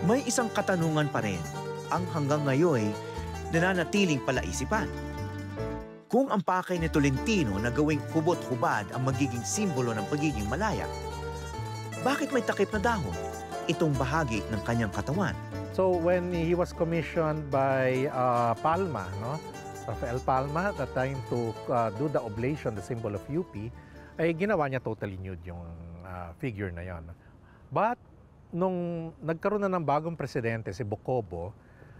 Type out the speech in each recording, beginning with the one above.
May isang katanungan pa rin ang hanggang ngayon nananatiling palaisipan. Kung ang pakay ni Tolentino na gawing hubot-hubad ang magiging simbolo ng pagiging malaya, bakit may takip na dahon itong bahagi ng kanyang katawan? So when he was commissioned by Palma, no? Rafael Palma, at that time to do the oblation, the symbol of UP, ay ginawa niya totally nude yung figure na yon. But nung nagkaroon na ng bagong presidente, si Bocobo,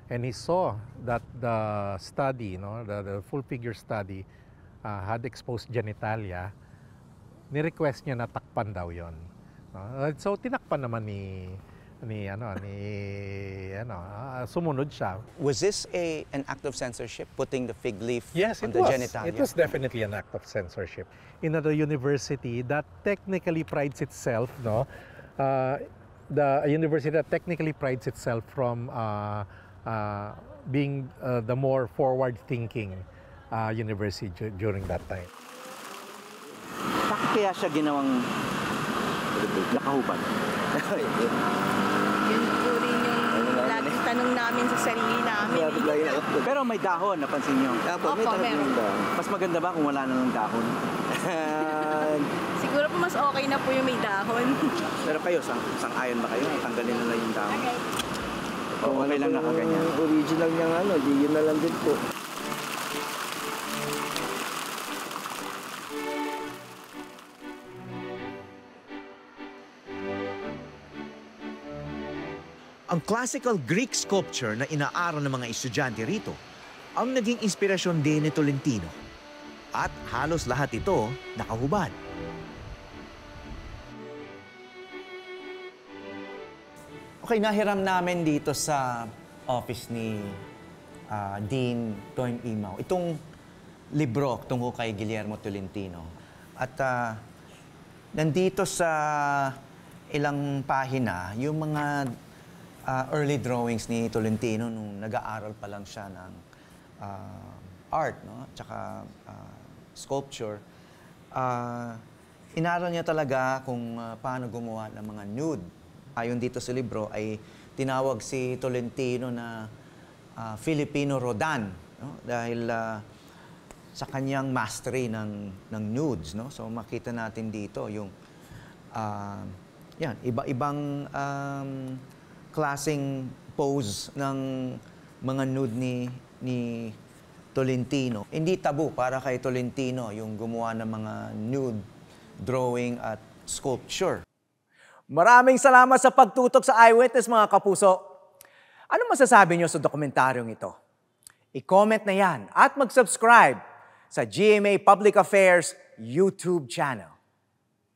and he saw that the study, no, the full figure study had exposed genitalia, ni-request niya na takpan daw yon. So tinakpan naman sumunod siya. Was this an act of censorship, putting the fig leaf Yes, on it the was. genitalia? It was definitely an act of censorship. In a university that technically prides itself, no, the university that technically prides itself from being the more forward-thinking university during that time. Bakit kaya siya ginawang nakahubad? Yun po rin yung laging tanong namin sa sarili namin. Pero may dahon, napansin niyo? Opo, meron. Mas maganda ba kung wala na ng dahon? Siguro po mas okay na po yung may dahon. Pero kayo, sang-ayon ba kayo? Tanggalin na lang yung dahon? Okay lang nakaganyan. Original niyang di yun na lang din po. Ang classical Greek sculpture na inaaral ng mga estudyante rito ang naging inspirasyon din ni Tolentino. At halos lahat ito nakahubad. Okay, nahiram namin dito sa office ni Dean Toyn Imao itong libro tungkol kay Guillermo Tolentino. At nandito sa ilang pahina yung mga early drawings ni Tolentino nung nag-aaral pa lang siya ng art, no? Tsaka sculpture. Inaral niya talaga kung paano gumawa ng mga nude. Ayon dito sa libro ay tinawag si Tolentino na Filipino Rodin, no? Dahil sa kanyang mastery ng nudes, no? So makita natin dito yung iba-ibang klaseng pose ng mga nude ni Tolentino. Hindi tabu para kay Tolentino yung gumawa ng mga nude drawing at sculpture. Maraming salamat sa pagtutok sa Eyewitness, mga kapuso. Ano masasabi niyo sa dokumentaryong ito? I-comment na yan at mag-subscribe sa GMA Public Affairs YouTube channel.